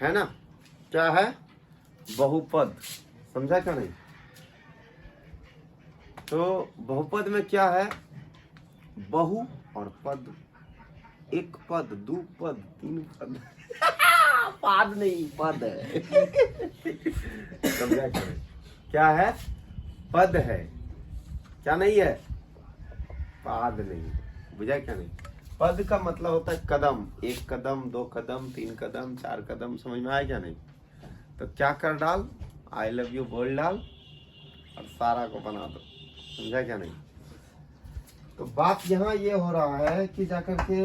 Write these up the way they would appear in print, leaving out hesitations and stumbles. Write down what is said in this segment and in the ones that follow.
है ना, क्या है, बहुपद। समझा क्या नहीं? तो बहुपद में क्या है, बहु और पद, एक पद, दो पद, तीन पद पाद नहीं, पद है समझा क्या नहीं? क्या है, पद है, क्या नहीं है, पाद नहीं। बुझा क्या नहीं? पद का मतलब होता है कदम, एक कदम, दो कदम, तीन कदम, चार कदम। समझ में आया क्या नहीं? तो क्या कर डाल, आई लव यू बोल डाल और सारा को बना दो। समझा क्या नहीं? तो बात यहाँ ये हो रहा है कि जाकर के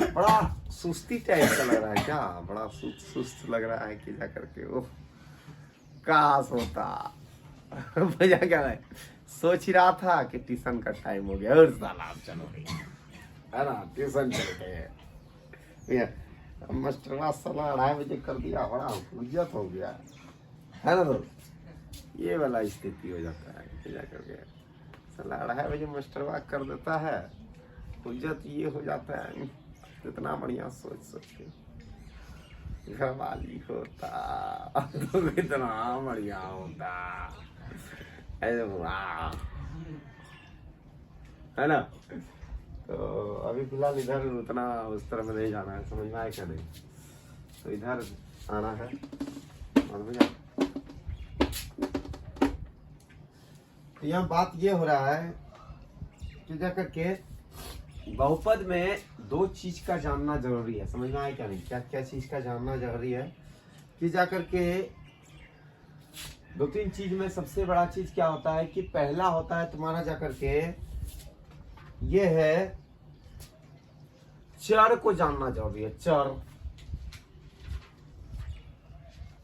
बड़ा सुस्ती टाइप का लग रहा है, क्या बड़ा सुस्त लग रहा है कि जाकर के वो काश होता बुझा क्या नहीं? सोच ही रहा था कि ट्यूशन का टाइम हो गया और साला चलो है ना, ट्यूशन चलते हैं। मास्टर साला 2:30 बजे कर दिया, बड़ा उज्जत हो गया है ना। तो ये वाला स्थिति हो जाता है कि जाकर के साला 2:30 बजे मास्टर कर देता है, उज्जत ये हो जाता है। इतना बढ़िया सोच सोच के घर वाली होता तो कितना बढ़िया होता है ना। तो अभी फिलहाल इधर उतना उस तरह में नहीं जाना है, समझ में आया क्या नहीं? तो इधर आना है और भैया यहाँ बात ये हो रहा है कि जाकर के बहुपद में दो चीज का जानना जरूरी है। समझ में आया क्या नहीं? क्या क्या चीज का जानना जरूरी है कि जाकर के दो तीन चीज में सबसे बड़ा चीज क्या होता है कि पहला होता है तुम्हारा जाकर के ये है चर को जानना जरूरी है। चर,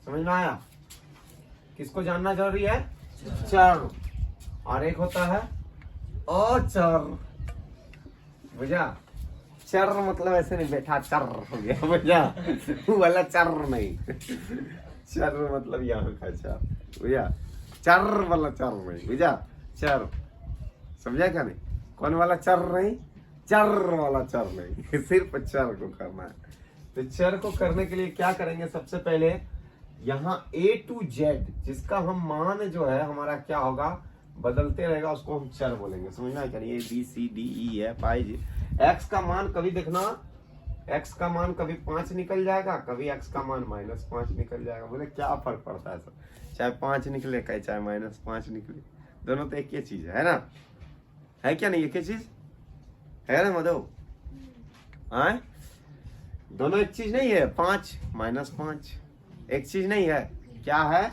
समझ में आया? किसको जानना जरूरी है? चर। और एक होता है अचर। बुझा? चर मतलब ऐसे नहीं बैठा चर हो गया, बुझा? वो वाला चर नहीं चर मतलब यहाँ का चर, बुझा? चर वाला चर नहीं, बुझा? चर, समझा क्या नहीं? कौन वाला चर नहीं, चर वाला चर नहीं सिर्फ चर को करना है। तो चर को करने के लिए क्या करेंगे, सबसे पहले यहाँ A to Z जिसका हम मान जो है हमारा क्या होगा, बदलते रहेगा, उसको हम चर बोलेंगे। समझना है क्या? A B C D E F I J। x का मान कभी देखना, x का मान कभी 5 निकल जाएगा, कभी x का मान -5 निकल जाएगा। बोले क्या फर्क पड़ता है सर, चाहे 5 निकले चाहे -5 निकले, दोनों तो एक ही चीज है ना, है क्या नहीं? एक ही चीज है ना मधु? हाँ, दोनों एक चीज नहीं है। 5 -5 एक चीज नहीं है। क्या है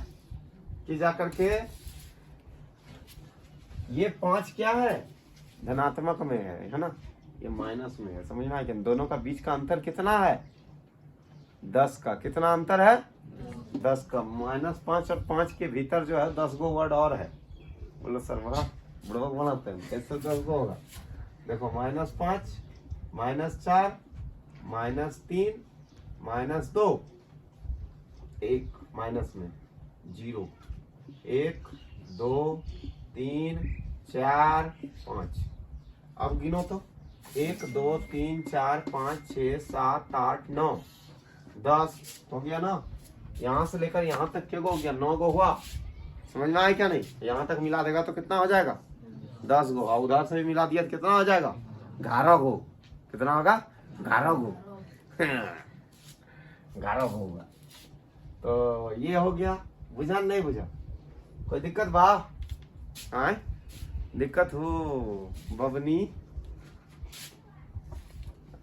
कि जाकर के ये 5 क्या है, धनात्मक में है ना, ये माइनस में है। समझ में आया? दोनों का बीच का अंतर कितना है, 10 का। कितना अंतर है? 10 का। -5 और 5 के भीतर जो है 10 गो वर्ड और है। बोलो सर बड़ा बुड़बक बनाते हैं, कैसे 10 गो होगा? देखो -5, -4, -3, -2, एक माइनस में 0, 1 2 3 4 5। अब गिनो तो 1 2 3 4 5 6 7 8 9 10 हो गया ना। यहाँ से लेकर यहाँ तक क्या हो गया, 9 गो हुआ। समझ में आया क्या नहीं? यहाँ तक मिला देगा तो कितना हो जाएगा, 10 गो। और उधर से भी मिला दिया तो कितना हो जाएगा, 11 गो। कितना होगा, 11 गो 11 गो होगा। तो ये हो गया। बुझा नहीं बुझा? कोई दिक्कत बा? हाँ दिक्कत हो बबनी,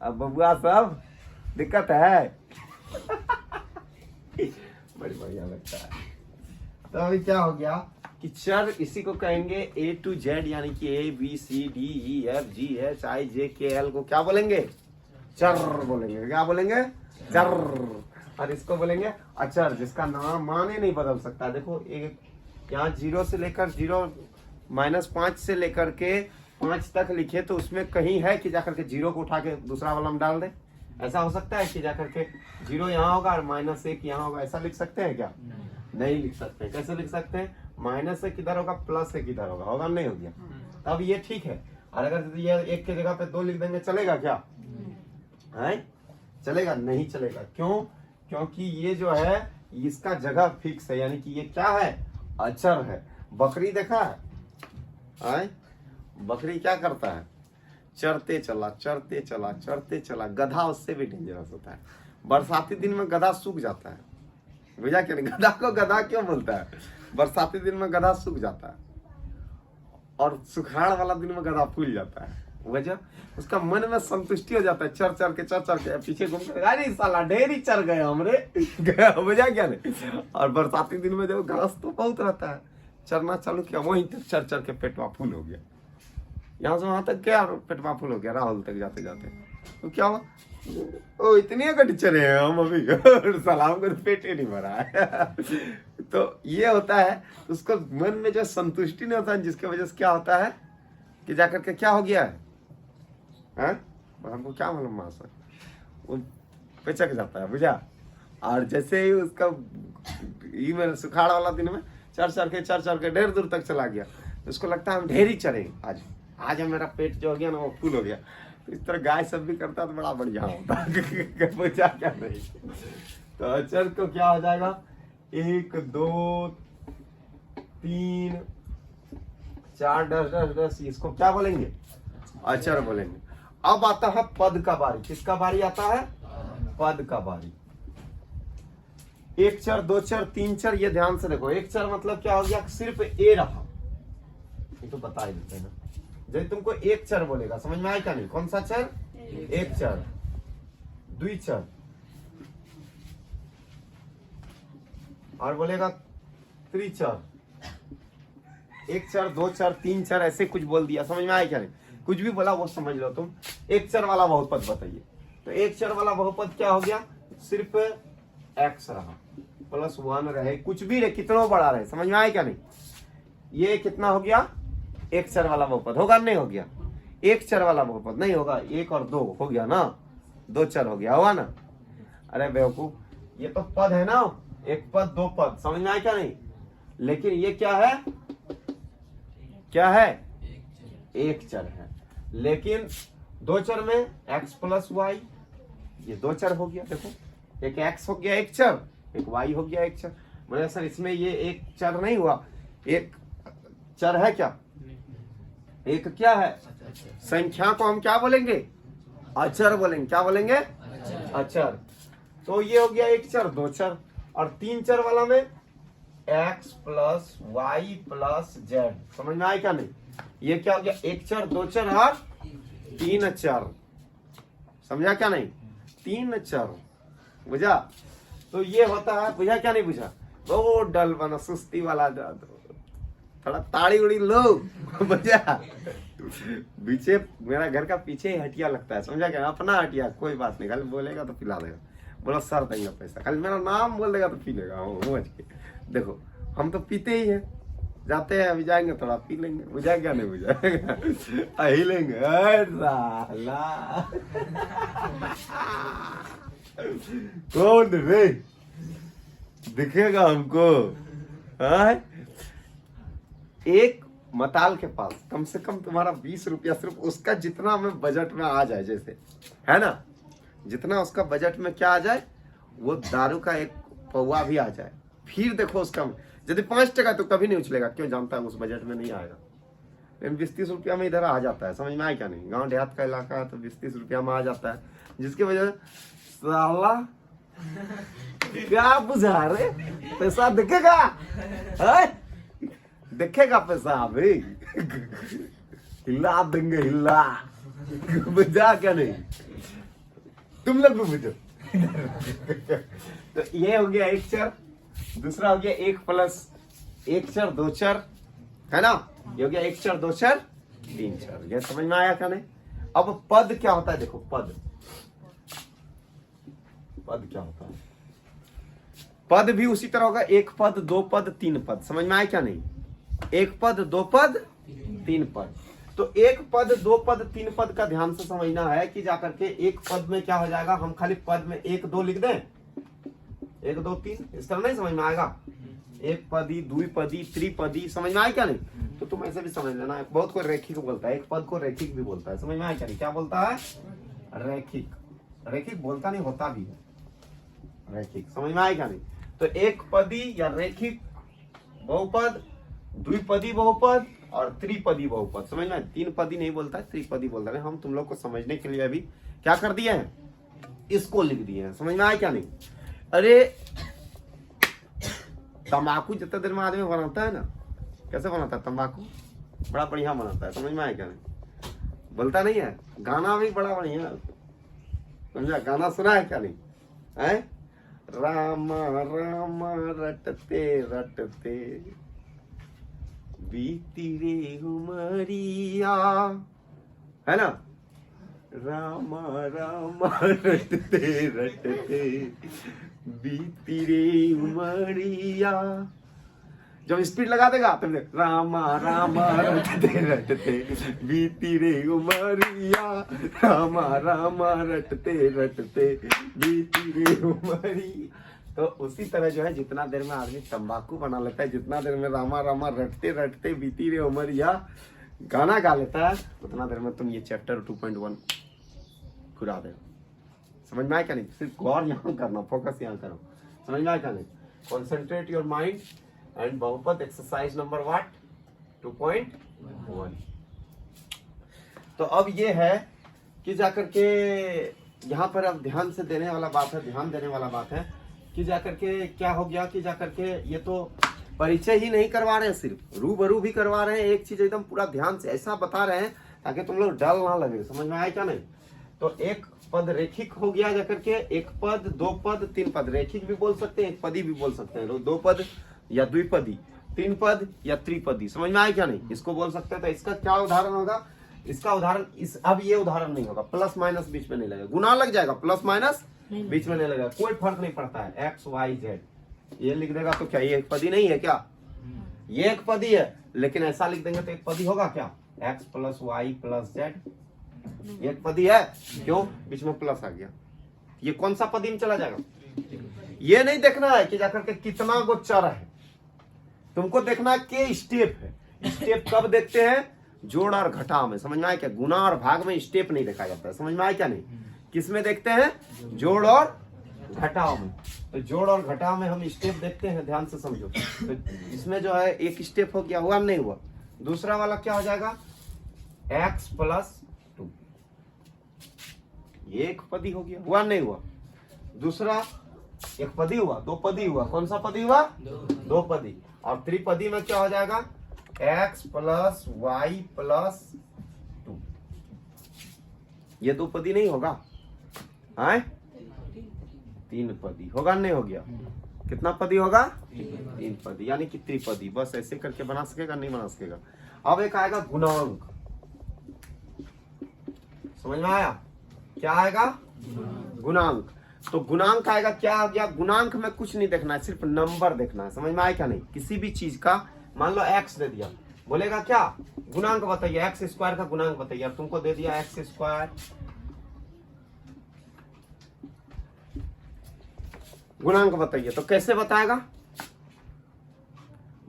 अब बबुआ सब दिक्कत है बड़ी बढ़िया लगता है। तो अभी क्या हो गया कि चर इसी को कहेंगे A to Z, यानी कि A B C D E F G H I J K L को क्या बोलेंगे, चर बोलेंगे। क्या बोलेंगे, चर। और इसको बोलेंगे अचर, जिसका नाम मान ही नहीं बदल सकता। देखो एक यहाँ 0 से लेकर 5 से लेकर के 5 तक लिखे तो उसमें कहीं है कि जाकर के 0 को उठा के दूसरा वाला में डाल दे? ऐसा हो सकता है कि जाकर के 0 यहाँ होगा और -1 यहाँ होगा? ऐसा लिख सकते हैं क्या? नहीं लिख सकते। कैसे लिख सकते हैं? -1 किधर होगा, +1 किधर होगा? होगा नहीं? हो गया। तब ये ठीक है। और अगर ये 1 के जगह पे 2 लिख देंगे चलेगा क्या? है चलेगा? नहीं चलेगा। क्यों? क्योंकि ये जो है इसका जगह फिक्स है, यानी कि ये क्या है, अचर है। बकरी देखा है आए? बकरी क्या करता है, चरते चला चरते चला चरते चला। गधा उससे भी डेंजरस होता है। बरसाती दिन में गधा सूख जाता है, भैया क्या नहीं, गधा को गधा क्यों बोलता है, बरसाती दिन में गधा सूख जाता है और सुखाड़ वाला दिन में गधा फूल जाता है। वजह उसका मन में संतुष्टि हो जाता है, चर चर के पीछे घूमते, अरे साला ढेरी चर गए हमरे वजह क्या नहीं। और बरसाती दिन में जब घास तो बहुत रहता है, चरना चालू किया, वहीं तक चर चर के पेटवा फूल हो गया। यहाँ से वहां तक क्या पेटवा फूल हो गया, राहुल तक जाते जाते। तो क्या हुआ, ओ इतने गड्ढे चले हैं हम अभी सलाम कर पेट ही नहीं भरा है तो ये होता है, उसको मन में जो संतुष्टि नहीं होता है, जिसके वजह से क्या होता है कि जाकर के क्या हो गया है, हमको क्या मालूम मासा, वो पेचक जाता है, बुझा। और जैसे ही उसका ये में सुखाड़ वाला दिन में चर चर के ढेर दूर तक चला गया, तो उसको लगता है हम ढेर ही चरे आज मेरा पेट जो हो गया ना वो फूल हो गया। तो इस तरह गाय सब भी करता तो बड़ा बढ़िया होता बुझा क्या नहीं। तो अचर को क्या हो जाएगा, 1 2 3 4 10 इसको क्या बोलेंगे, अचर बोलेंगे। अब आता है पद का बारी। किसका बारी आता है, पद का बारी। 1 चर 2 चर 3 चर, ये ध्यान से देखो। 1 चर मतलब क्या हो गया, सिर्फ ए रहा, ये तो बता ही देते हैं ना। जब तुमको 1 चर बोलेगा, समझ में आया क्या नहीं, कौन सा चर, 1 चर, 2 चर, और बोलेगा 3 चर। 1 चर 2 चर 3 चर ऐसे कुछ बोल दिया, समझ में आया क्या नहीं, कुछ भी बोला वो समझ लो तुम। 1 चर वाला बहुपद बताइए। तो 1 चर वाला बहुपद क्या हो गया, सिर्फ x रहा, +1 रहे, कुछ भी रहे, कितना बड़ा रहे, समझ में आया क्या नहीं। ये कितना हो गया, 1 चर वाला बहुपद होगा, नहीं हो गया। 1 चर वाला बहुपद नहीं होगा, 1 और 2 हो गया ना, 2 चर हो गया, होगा ना। अरे बेवकूफ, ये तो पद है ना, 1 पद 2 पद, समझ में आया क्या नहीं। लेकिन ये क्या है, क्या है, 1 चर है। लेकिन 2 चर में x + y, ये 2 चर हो गया। देखो, एक x हो गया 1 चर, एक y हो गया 1 चर। बोले सर इसमें ये 1 चर नहीं हुआ, 1 चर है क्या, एक क्या है, संख्या को हम क्या बोलेंगे, अचर बोलेंगे। क्या बोलेंगे, अचर। तो ये हो गया 1 चर 2 चर। और 3 चर वाला में x + y + z, समझ में आया क्या नहीं। ये क्या हो गया, 1 चर 2 चर और 3 चर, समझा क्या नहीं, 3 चर, बुझा। तो ये होता है, बुझा क्या नहीं बुझा, वो डल बना सुस्ती वाला, थोड़ा ताड़ी उड़ी लो बुझा। पीछे मेरा घर का पीछे ही हटिया लगता है, समझा क्या, अपना हटिया, कोई बात नहीं, खाली बोलेगा तो पिला देगा, बोला सर देंगे पैसा, खाली मेरा नाम बोल देगा तो पी लेगा। समझ के देखो, हम तो पीते ही है, जाते हैं, अभी जाएंगे थोड़ा पी लेंगे, बुझा क्या नहीं बुझा, ही लेंगे। कौन रे दिखेगा हमको, एक मताल के पास कम से कम तुम्हारा 20 रुपया, सिर्फ उसका जितना में बजट में आ जाए, जैसे है ना, जितना उसका बजट में क्या आ जाए, वो दारू का 1 पौवा भी आ जाए, फिर देखो उसका यदि 5 टका तो कभी नहीं उछलेगा, क्यों, जानता है उस बजट में नहीं आएगा। लेकिन 20-30 रुपया में इधर आ जाता है, समझ में आया क्या नहीं। गांव देहात का इलाका है तो 20-30 रुपया में आ जाता है, जिसकी वजह साला क्या बुझा रहे, पैसा दिखेगा, देखेगा पैसा अभी हिला देंगे, हिला, बुझा क्या नहीं, तुम लोग भी बुझो। तो ये हो गया 1 चर, दूसरा हो गया 1 + 1 चर 2 चर, है ना। ये हो गया 1 चर 2 चर 3 चर, ये समझ में आया क्या नहीं। अब पद क्या होता है, देखो पद क्या होता है। पद भी उसी तरह होगा, 1 पद 2 पद 3 पद, समझ में आया क्या नहीं। 1 पद 2 पद 3 पद। तो 1 पद 2 पद 3 पद का ध्यान से समझना है कि जाकर के 1 पद में क्या हो जाएगा, हम खाली पद में 1 2 लिख दें, 1 2 3, इस तरह नहीं समझ में आएगा। 1 पदी 2 पदी 3 पदी, समझ में आया क्या नहीं। तो तुम ऐसे भी समझ लेना, बहुत कोई रैखिक बोलता है, 1 पद को रैखिक भी बोलता है, समझ में आया क्या नहीं। क्या बोलता है, रैखिक। रैखिक बोलता नहीं, होता भी है, रैखिक। समझ में आए क्या नहीं? तो एक पदी या रैखिक बहुपद, द्विपदी बहुपद और त्रिपदी बहुपद। समझ में? तीन पदी नहीं बोलता है, त्रिपदी बोलता है। हम तुम लोग को समझने के लिए अभी क्या कर दिए हैं, इसको लिख दिए हैं। समझ में आया क्या नहीं? अरे तंबाकू जितना देर में आदमी बनाता है ना, कैसे बनाता है तंबाकू, बड़ा बढ़िया बनाता है। समझ में आया क्या नहीं? बोलता नहीं है, गाना भी बड़ा बढ़िया, समझा? गाना सुना है क्या नहीं है? राम राम रटते रटते बीती रे उमरिया, है ना? राम राम रटते रटते बीती रे उमरिया। जब स्पीड लगा देगा तो राम राम रटते रटते बीती रे उमरिया, राम राम रटते रटते बीती रे उमरिया। तो उसी तरह जो है जितना देर में आदमी तंबाकू बना लेता है, जितना देर में रामा रामा रटते रटते बीती रे उमरिया गाना गा लेता है, उतना देर में तुम ये चैप्टर 2.1 पूरा दे। समझ में आया क्या नहीं? सिर्फ गौर यहाँ करना, फोकस यहाँ करो। समझ में आया क्या नहीं? कॉन्सेंट्रेट योर माइंड एंड बहुपद एक्सरसाइज नंबर व्हाट 2.1। तो अब ये है कि जाकर के यहाँ पर अब ध्यान से देने वाला बात है, ध्यान देने वाला बात है कि जाकर के क्या हो गया कि जाकर के ये तो परिचय ही नहीं करवा रहे हैं, सिर्फ रूबरू भी करवा रहे हैं। एक चीज एकदम पूरा ध्यान से ऐसा बता रहे हैं ताकि तुम लोग डल ना लगे। समझ में आया क्या नहीं? तो एक पद रेखिक हो गया जाकर के, एक पद, दो पद, तीन पद। रेखिक भी बोल सकते हैं, एक पदी भी बोल सकते हैं, दो पद या द्विपदी, तीन पद या त्रिपदी। समझ में आया क्या नहीं? इसको बोल सकते हैं। तो इसका क्या उदाहरण होगा? इसका उदाहरण अब ये उदाहरण नहीं होगा, प्लस माइनस बीच में नहीं लगेगा, गुना लग जाएगा, प्लस माइनस बीच में नहीं लगेगा, कोई फर्क नहीं पड़ता है। एक्स वाई जेड ये लिख देगा तो क्या ये एक पदी नहीं है क्या? ये एक पदी है, लेकिन ऐसा लिख देंगे तो एक पदी होगा क्या? X plus y plus z एक पदी है। क्यों? बीच में प्लस आ गया, ये कौन सा पदी में चला जाएगा? ये नहीं देखना है कि जाकर के कितना गो चर है, तुमको देखना है कि स्टेप है। स्टेप कब देखते हैं? जोड़ और घटाव में। समझ में आया क्या? गुना और भाग में स्टेप नहीं देखा जाता है। समझ में आया क्या नहीं? किस में देखते हैं? जोड़ और घटाव में। तो जोड़ और घटाव में हम स्टेप देखते हैं, ध्यान से समझो। तो इसमें जो है एक स्टेप हो गया, हुआ नहीं हुआ? दूसरा वाला क्या हो जाएगा? x प्लस 2, ये एक पदी हो गया, हुआ नहीं हुआ? दूसरा एक पदी हुआ, दो पदी हुआ, कौन सा पदी हुआ? दो पदी। और त्रिपदी में क्या हो जाएगा? x प्लस वाई प्लस 2, ये दो पदी नहीं होगा? है तीन पदी होगा, नहीं हो गया? कितना पदी होगा? तीन पदी, यानी कि त्रिपदी। बस ऐसे करके बना सकेगा, नहीं बना सकेगा। अब एक आएगा गुणांक। समझ में आया? क्या आएगा? गुणांक। तो गुणांक आएगा, क्या आ गया? गुणांक में कुछ नहीं देखना है, सिर्फ नंबर देखना है। समझ में आया क्या नहीं? किसी भी चीज का मान लो x दे दिया, बोलेगा क्या? गुणांक बताइए, एक्स स्क्वायर का गुणांक बताइए। अब तुमको दे दिया एक्स स्क्वायर, गुणांक बताइए, तो कैसे बताएगा?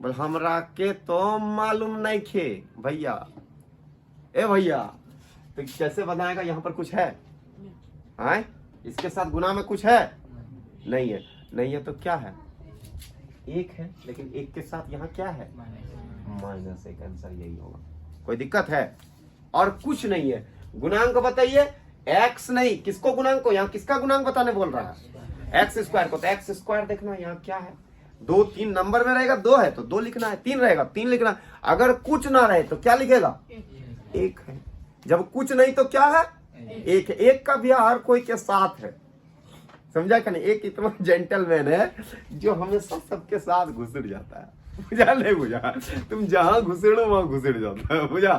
बोल हमरा के तो मालूम नहीं खे भैया, ए भैया, तो कैसे बताएगा? यहाँ पर कुछ है? आए? इसके साथ गुना में कुछ है? नहीं है। नहीं है तो क्या है? एक है, लेकिन एक के साथ यहाँ क्या है? माइनस एक। आंसर यही होगा। कोई दिक्कत है? और कुछ नहीं है। गुणांक बताइए, एक्स नहीं, किसको गुणांक को? यहाँ किसका गुणांक बताने बोल रहा है? एक्स स्क्वायर को। तो एक्स स्क्वायर देखना यहाँ क्या है? दो, तीन नंबर में रहेगा, दो है तो दो लिखना है, तीन रहेगा तीन लिखना है। अगर कुछ ना रहे तो क्या लिखेगा? एक है। जब कुछ नहीं तो क्या है? एक है। एक का भी हर कोई के साथ है। समझा क्या नहीं? एक इतना जेंटलमैन है जो हमेशा सबके साथ घुसड़ जाता है। बुझा नहीं बुझा? तुम जहां घुसेड़ो वहां घुसड़ जाता है। बुझा?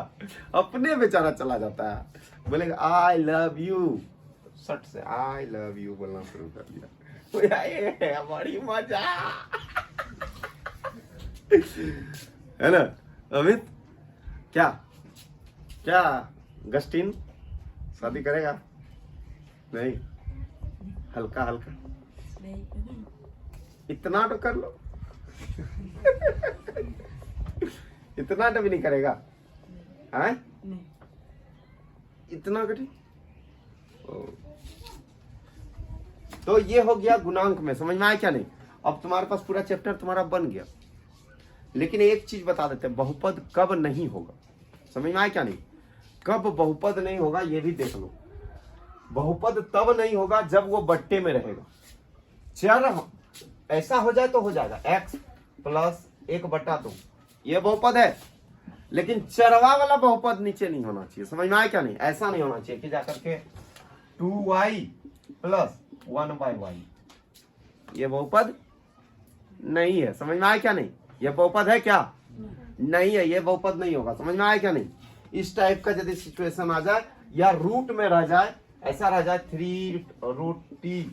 अपने बेचारा चला जाता है, बोलेगा आई लव यू, सट से आई लव यू बोलना शुरू कर दिया। बड़ी मजा है ना अमित? क्या क्या गस्टिन शादी करेगा? नहीं, हल्का हल्का इतना तो कर लो। इतना तो भी नहीं करेगा? है इतना कठी? तो ये हो गया गुणांक में, समझ में आया क्या नहीं। अब तुम्हारे पास पूरा चैप्टर तुम्हारा बन गया। लेकिन एक चीज बता देते हैं, बहुपद कब नहीं होगा, समझ में आया क्या नहीं। कब बहुपद नहीं होगा ये भी देख लो। बहुपद तब नहीं होगा जब वो बट्टे में रहेगा। चर ऐसा हो जाए तो हो जाएगा x प्लस 1/2, ये बहुपद है। लेकिन चरवा वाला बहुपद नीचे नहीं होना चाहिए, समझ में आया क्या नहीं। ऐसा नहीं होना चाहिए कि जाकर के 2y प्लस 1/y, ये बहुपद नहीं है, समझ में आया क्या नहीं। ये बहुपद है क्या, नहीं है, ये बहुपद नहीं होगा, समझ में आया क्या नहीं। इस टाइप का यदि सिचुएशन आ जाए या रूट में रह जाए, ऐसा रह जाए 3√t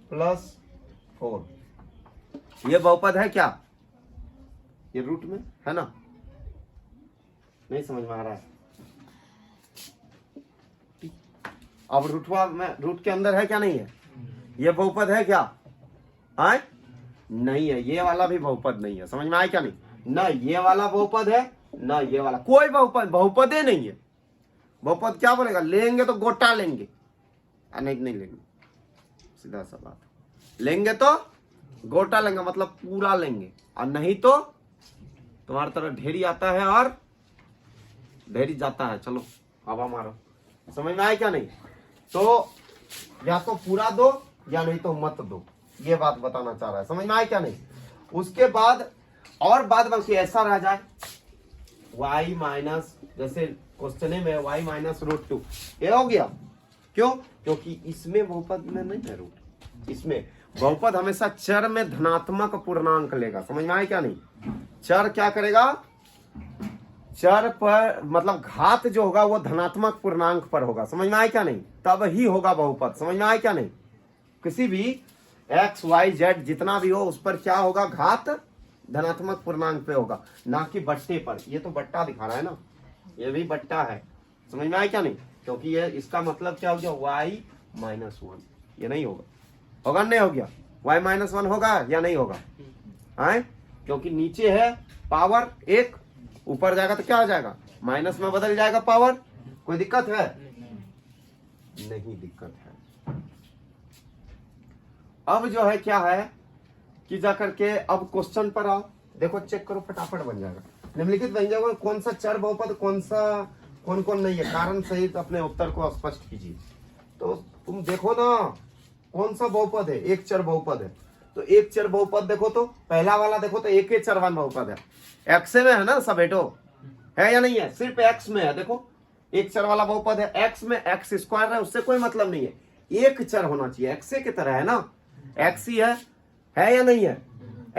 प्लस 4, ये बहुपद है क्या, ये रूट में है ना, नहीं समझ में आ रहा है। अब रूटवा में, रूट के अंदर है क्या नहीं है, ये बहुपद है क्या, आए नहीं है, ये वाला भी बहुपद नहीं है, समझ में आया क्या नहीं। ना ये वाला बहुपद है ना ये वाला, कोई बहुपद ही नहीं है। बहुपद क्या बोलेगा, लेंगे तो गोटा लेंगे, नहीं लेंगे, सीधा सा बात, लेंगे तो गोटा लेंगे मतलब पूरा लेंगे, और नहीं तो तुम्हारी तरह ढेरी आता है और ढेरी जाता है, चलो हवा मारो, समझ में आया क्या नहीं। तो या तो पूरा दो या नहीं तो मत दो, ये बात बताना चाह रहा है, समझ में आया क्या नहीं। उसके बाद और बाद बाकी ऐसा रह जाए y माइनस, जैसे क्वेश्चन में y माइनस √2, ये हो गया। क्यों, क्योंकि इसमें बहुपद में नहीं है रूट, इसमें बहुपद हमेशा चर में धनात्मक पूर्णांक लेगा, समझ में आया क्या नहीं। चर क्या करेगा, चर पर मतलब घात जो होगा वो धनात्मक पूर्णांक पर होगा, समझ में आया क्या नहीं, तब ही होगा बहुपद, समझ में आया क्या नहीं। किसी भी x y z जितना भी हो उस पर क्या होगा, घात धनात्मक पूर्णांक पे होगा, ना कि बट्टे पर। ये तो बट्टा दिखा रहा है ना, ये भी बट्टा है, समझ में आया क्या नहीं। क्योंकि ये इसका मतलब क्या हो गया, y माइनस 1, ये नहीं होगा, होगा नहीं हो गया, y माइनस 1 होगा या नहीं होगा, आए क्योंकि नीचे है पावर 1, ऊपर जाएगा तो क्या हो जाएगा, माइनस में बदल जाएगा पावर। कोई दिक्कत है, नहीं दिक्कत है। अब जो है क्या है कि जाकर के अब क्वेश्चन पर आओ, देखो चेक करो, फटाफट बन जाएगा। निम्नलिखित व्यंजकों कौन सा चर बहुपद, कौन सा कौन कौन नहीं है, कारण सहित अपने उत्तर को स्पष्ट कीजिए। तो तुम देखो ना कौन सा बहुपद है, एक चर बहुपद है। तो एक चर बहुपद देखो, तो पहला वाला देखो तो एक ही चरवान बहुपद है, एक्स में है ना सब बेटो, है या नहीं है, सिर्फ एक्स में है। देखो एक चर वाला बहुपद है, एक्स में एक्स स्क्वायर है, उससे कोई मतलब नहीं है, एक चर होना चाहिए, एक्स की तरह है ना, एक्स ही है या नहीं है।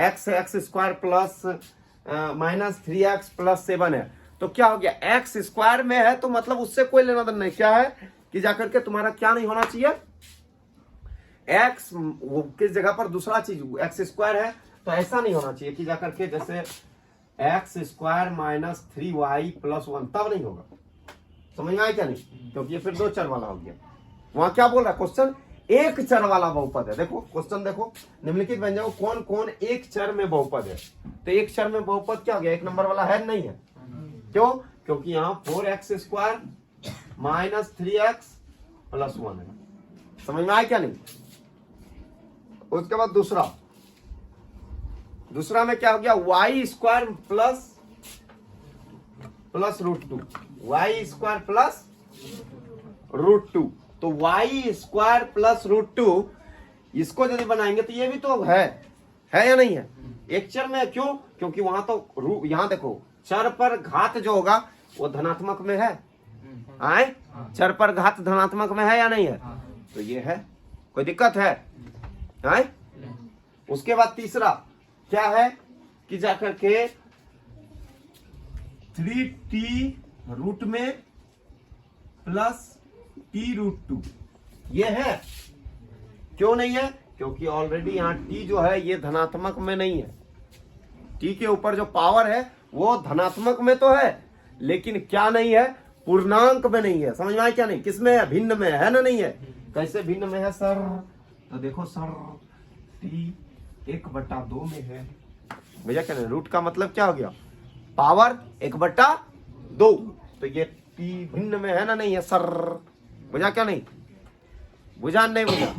X square plus minus 3x plus 7 है, तो क्या हो गया, एक्स स्क्वायर में है तो मतलब उससे कोई लेना देना नहीं। क्या है कि जाकर के तुम्हारा क्या नहीं होना चाहिए, एक्स किस जगह पर दूसरा चीज एक्स स्क्वायर है, तो ऐसा नहीं होना चाहिए कि जाकर के जैसे x square minus 3y plus 1, तब नहीं होगा, समझ में आया क्या नहीं। क्योंकि ये फिर दो चर वाला हो गया। वहां क्या बोल रहा है क्वेश्चन, एक चर वाला बहुपद है। देखो क्वेश्चन देखो, निम्नलिखित व्यंजकों कौन कौन एक चर में बहुपद है। तो एक चर में बहुपद क्या हो गया, एक नंबर वाला है नहीं है, क्यों, क्योंकि यहाँ 4x square minus 3x plus 1 है, समझ में आया क्या नहीं। उसके बाद दूसरा में क्या हो गया, y square plus √2, y square plus √2। तो y स्क्वायर प्लस √2 इसको यदि बनाएंगे तो ये भी तो है या नहीं है, एक चर में। क्यों, क्योंकि वहां तो यहां देखो चर पर घात जो होगा वो धनात्मक में है, आए चर पर घात धनात्मक में है या नहीं है, तो ये है, कोई दिक्कत है, आए। उसके बाद तीसरा क्या है कि जाकर के 3t रूट में प्लस t√2, ये है, क्यों नहीं है, क्योंकि ऑलरेडी यहाँ t जो है ये धनात्मक में नहीं है, t के ऊपर जो पावर है वो धनात्मक में तो है, लेकिन क्या नहीं है, पूर्णांक में नहीं है, समझ में आया क्या नहीं। किसमें है, भिन्न में है ना, नहीं है। कैसे भिन्न में है सर, तो देखो सर t 1/2 में है, भैया क्या नहीं, रूट का मतलब क्या हो गया, पावर 1/2, तो ये t भिन्न में है ना, नहीं है सर, भैया क्या नहीं। बुझा नहीं बुझा?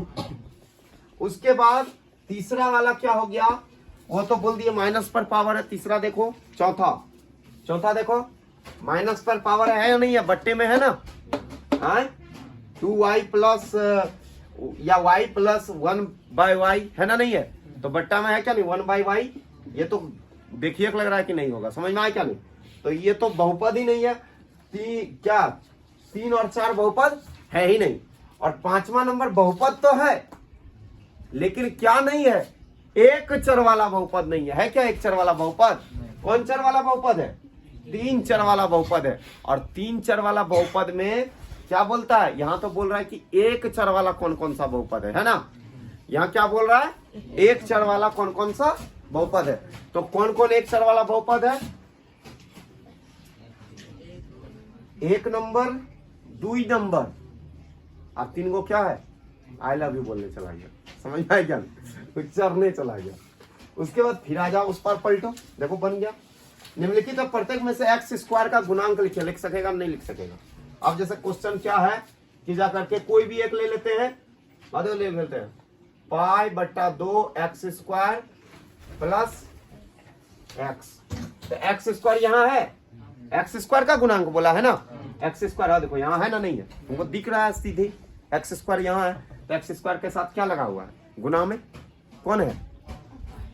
उसके बाद तीसरा वाला क्या हो गया, वो तो बोल दिए माइनस पर पावर है। तीसरा देखो, चौथा देखो माइनस पर पावर है या नहीं है, बट्टे में है ना, 2y प्लस या y प्लस 1/y है ना, नहीं है तो बट्टा में है क्या नहीं, 1/y। ये तो देखिए लग रहा है कि नहीं होगा, समझ में आया क्या नहीं? तो ये तो बहुपद ही नहीं है, क्या 3 और 4 बहुपद है ही नहीं। और 5वां नंबर बहुपद तो है लेकिन क्या नहीं है, एक चर वाला बहुपद नहीं है। है क्या एक चर वाला बहुपद? कौन चर वाला बहुपद है? 3 चर वाला बहुपद है। और 3 चर वाला बहुपद में क्या बोलता है, यहां तो बोल रहा है कि एक चर वाला कौन कौन सा बहुपद है ना। यहाँ क्या बोल रहा है, एक चर वाला कौन कौन सा बहुपद है। तो कौन कौन एक चर वाला बहुपद है? 1 नंबर, 2 नंबर और 3 गो क्या है, आई लव यू बोलने चला गया। समझ में आया क्या? चरने चला गया। उसके बाद फिर आ जाओ उस पर पलटो, देखो बन गया। निम्नलिखित तो प्रत्येक में से x स्क्वायर का गुणांक लिखिए। लिख सकेगा नहीं लिख सकेगा? अब जैसे क्वेश्चन क्या है कि जा करके कोई भी एक ले लेते हैं, ले लेते हैं π/2 x स्क्वायर प्लस x। तो x स्क्वायर यहाँ है, x स्क्वायर का गुणांक बोला है ना, x स्क्वायर देखो यहाँ है ना, नहीं है तुमको दिख रहा है सीधे, x स्क्वायर यहाँ है। तो x स्क्वायर के साथ क्या लगा हुआ है, गुना में कौन है,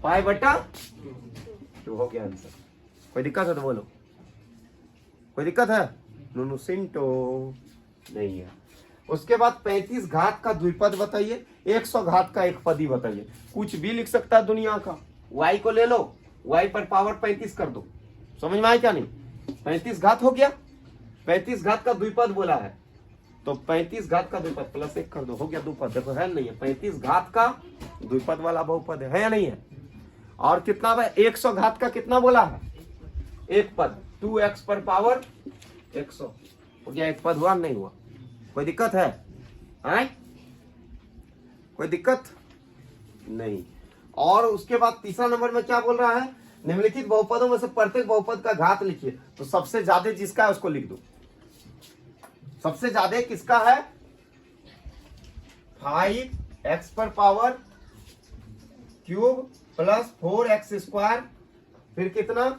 π/2 हो गया आंसर। कोई दिक्कत है तो बोलो, कोई दिक्कत है? नो सिंटो नहीं है। उसके बाद 35 घात का द्विपद बताइए, 100 घात का एक पदी बताइए। कुछ भी लिख सकता है दुनिया का, y को ले लो, y पर पावर 35 कर दो। समझ में आया क्या नहीं? 35 घात हो गया, 35 घात का द्विपद बोला है तो 35 घात का द्विपद प्लस 1 कर दो, हो गया द्विपद। देखो है नहीं है, 35 घात का द्विपद वाला बहुपद है या नहीं है? और कितना है, 100 घात का कितना बोला है, एक पद, 2x पर पावर 100 हो गया, एक पद हुआ नहीं हुआ? कोई दिक्कत है? कोई दिक्कत नहीं। और उसके बाद तीसरा नंबर में क्या बोल रहा है, निम्नलिखित बहुपदों में से प्रत्येक बहुपद का घात लिखिए। तो सबसे ज्यादा जिसका है उसको लिख दो। सबसे ज्यादा किसका है, 5x पर power cube plus 4x square, फिर कितना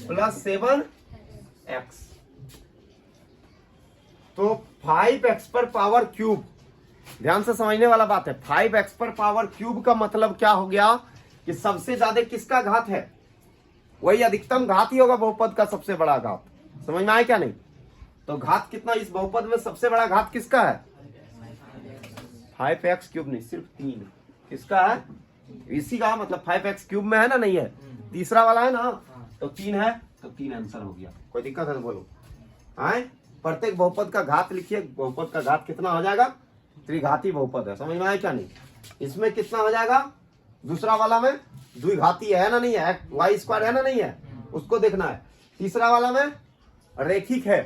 प्लस 7x। तो 5x पर पावर क्यूब, ध्यान से समझने वाला बात है। 5x पर पावर क्यूब का मतलब क्या हो गया कि सबसे ज्यादा किसका घात है, वही अधिकतम घात ही होगा बहुपद का, सबसे बड़ा घात। समझ में आया क्या नहीं? तो घात कितना इस बहुपद में, सबसे बड़ा घात किसका है, 5x क्यूब नहीं, सिर्फ 3 किसका है, इसी का मतलब 5x क्यूब में है ना, नहीं है? तीसरा वाला है ना, तो 3 है, तो 3 आंसर हो गया। कोई दिक्कत है तो बोलो। प्रत्येक बहुपद का घात लिखिए। बहुपद का घात कितना हो जाएगा, त्रिघाती बहुपद है। समझ में आया क्या नहीं? इसमें कितना हो जाएगा, दूसरा वाला में द्विघाती है ना, नहीं है, y स्क्वायर है ना, नहीं है, उसको देखना है। तीसरा वाला में रेखिक है।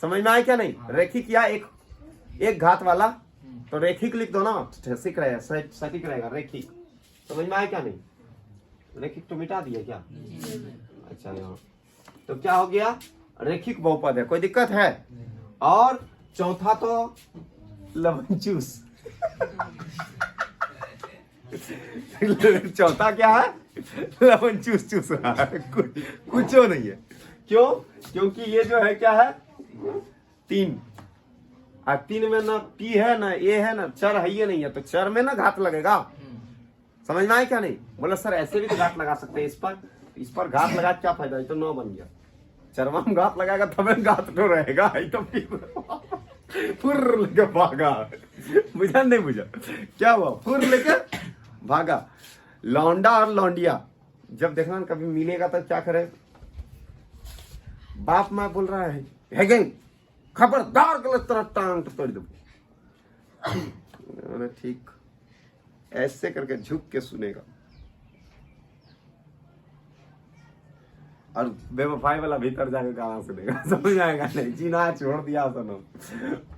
समझ में आया क्या नहीं? रेखिक या एक घात वाला, तो रेखिक लिख दो ना, सटीक रहेगा, सटीक रहेगा रेखिक। समझ में आया क्या नहीं? रेखिक तो मिटा दिया क्या? अच्छा यहाँ तो क्या हो गया, रेखिक बहुपद है। कोई दिक्कत है? और चौथा तो लवंचूस चौथा क्या है, लवंचूस चूस रहा है, कुछ नहीं है। क्यों? क्योंकि ये जो है क्या है, 3 और 3 में ना पी है ना ए है ना, चर है ये नहीं है, तो चर में ना घात लगेगा। समझ में आया क्या नहीं? बोला सर ऐसे भी तो घात लगा सकते हैं, इस पर घात लगा क्या फायदा, ये तो 9 बन गया। चरमा में घात लगाएगा तब घात तो रहेगा, तो फुर लेके भागा। बुझा नहीं बुझा? क्या हुआ, फुर लेके भागा। लौंडा और लौंडिया जब देखना कभी मिलेगा तो क्या करे, बाप माँ बोल रहा है गई खबरदार गलत तरह टांग तोड़ दो। ठीक ऐसे करके झुक के सुनेगा। और बेवफाई वाला भीतर जाके गाना सुनेगा, समझ आएगा नहीं, जीना छोड़ दिया सनम।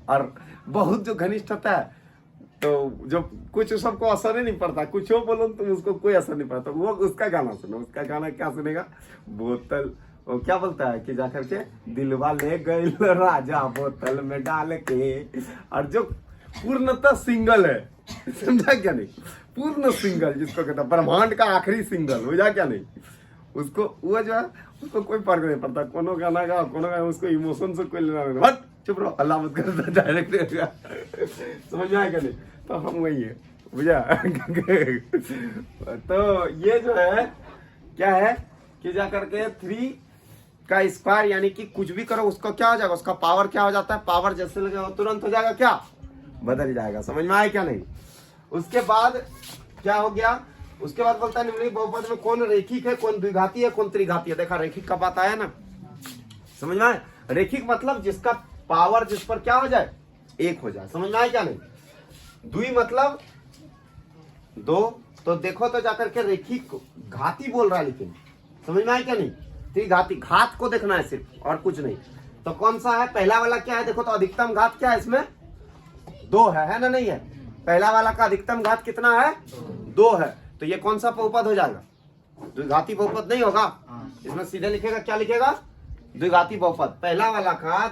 और बहुत जो घनिष्ठ होता है तो जो कुछ सबको असर ही नहीं पड़ता, कुछ हो बोलो तुम उसको कोई असर नहीं पड़ता, वो उसका गाना सुनो। उसका गाना क्या सुनेगा, बोतल, वो क्या बोलता है कि जाकर के दिलवा ले गए राजा बोतल में डाल के। और जो पूर्णतः सिंगल है, समझा क्या नहीं? पूर्ण सिंगल जिसको कहता है, ब्रह्मांड का आखिरी सिंगल, बुझा क्या नहीं? उसको वो जो है उसको कोई फर्क नहीं पड़ता, कोनो गाना गा कोनो गा, उसको इमोशन से कोई लेना नहीं। हट चुप रहो, अल्लाह मत कर, डायरेक्ट समझ में आया क्या नहीं? तो हम वही है, बुझा? तो ये जो है क्या है कि जा करके 3 का स्क्वायर यानी कि कुछ भी करो उसको क्या हो जाएगा, उसका पावर क्या हो जाता है, पावर जैसे लगे तुरंत हो जाएगा क्या, बदल जाएगा। समझ में आया क्या नहीं? उसके बाद क्या हो गया, उसके बाद बोलता है निम्नलिखित बहुपद में कौन रेखिक है, कौन द्विघाती है, कौन त्रिघाती है। देखा रेखिक का बात आया ना, समझ में आया? रेखिक मतलब जिसका पावर जिस पर क्या हो जाए, 1 हो जाए। समझ में आया क्या नहीं? द्वि मतलब 2, तो देखो तो जाकर के रेखिक घाती बोल रहा है, लेकिन समझ में आया क्या नहीं? त्रिघाती, घात को देखना है सिर्फ और कुछ नहीं। तो कौन सा है, पहला वाला क्या है, देखो तो अधिकतम घात क्या है इसमें, 2 है ना? नहीं है, पहला वाला का अधिकतम घात कितना है, 2 है। तो ये कौन सा बहुपद हो जाएगा, द्विघाती बहुपद नहीं होगा। इसमें सीधे लिखेगा, क्या लिखेगा, द्विघाती बहुपद। पहला वाला का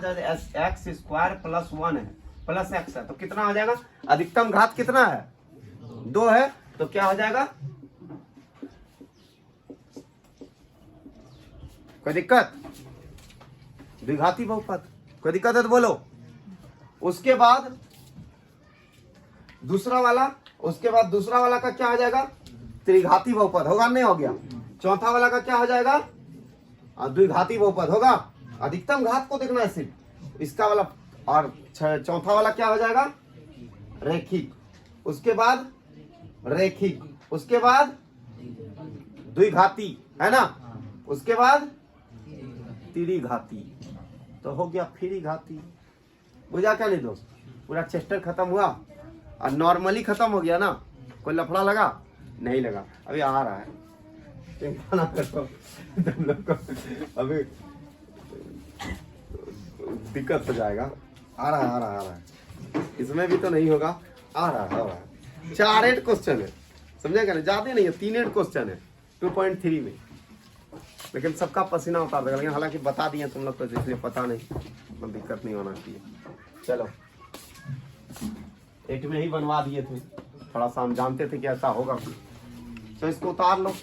x स्क्वायर प्लस 1 है प्लस x है, तो कितना हो जाएगा, अधिकतम घात कितना है, 2 है, तो क्या हो जाएगा, कोई दिक्कत, द्विघाती बहुपद। कोई दिक्कत है तो बोलो। उसके बाद दूसरा वाला, उसके बाद दूसरा वाला का क्या हो जाएगा, त्रिघाती बहुपद होगा, नहीं हो गया। चौथा वाला का क्या हो जाएगा, द्विघाती बहुपद होगा। अधिकतम घात को देखना है सिर्फ इसका वाला। और चौथा वाला क्या हो जाएगा, रेखिक। उसके बाद रेखिक, उसके बाद द्विघाती, है ना? उसके बाद त्रिघाती, तो हो गया फिर घाती। बुझा क्या नहीं दोस्त? पूरा चेस्टर खत्म हुआ और नॉर्मली खत्म हो गया ना। कोई लफड़ा लगा नहीं लगा, अभी आ रहा है, चिंता ना करो तुम लोग को, अभी दिक्कत हो जाएगा। आ रहा है, इसमें भी तो नहीं होगा, आ रहा है। 4 क्वेश्चन है, समझे क्या? ज्यादा नहीं है, 3 क्वेश्चन है 2.3 में, लेकिन सबका पसीना उतार देगा। लेकिन हालांकि बता दिए तुम लोग को, इसलिए पता नहीं, तो दिक्कत नहीं होना चाहिए। चलो 8 में ही बनवा दिए थे, थोड़ा सा हम जानते थे कि ऐसा होगा, तो इसको उतार लो।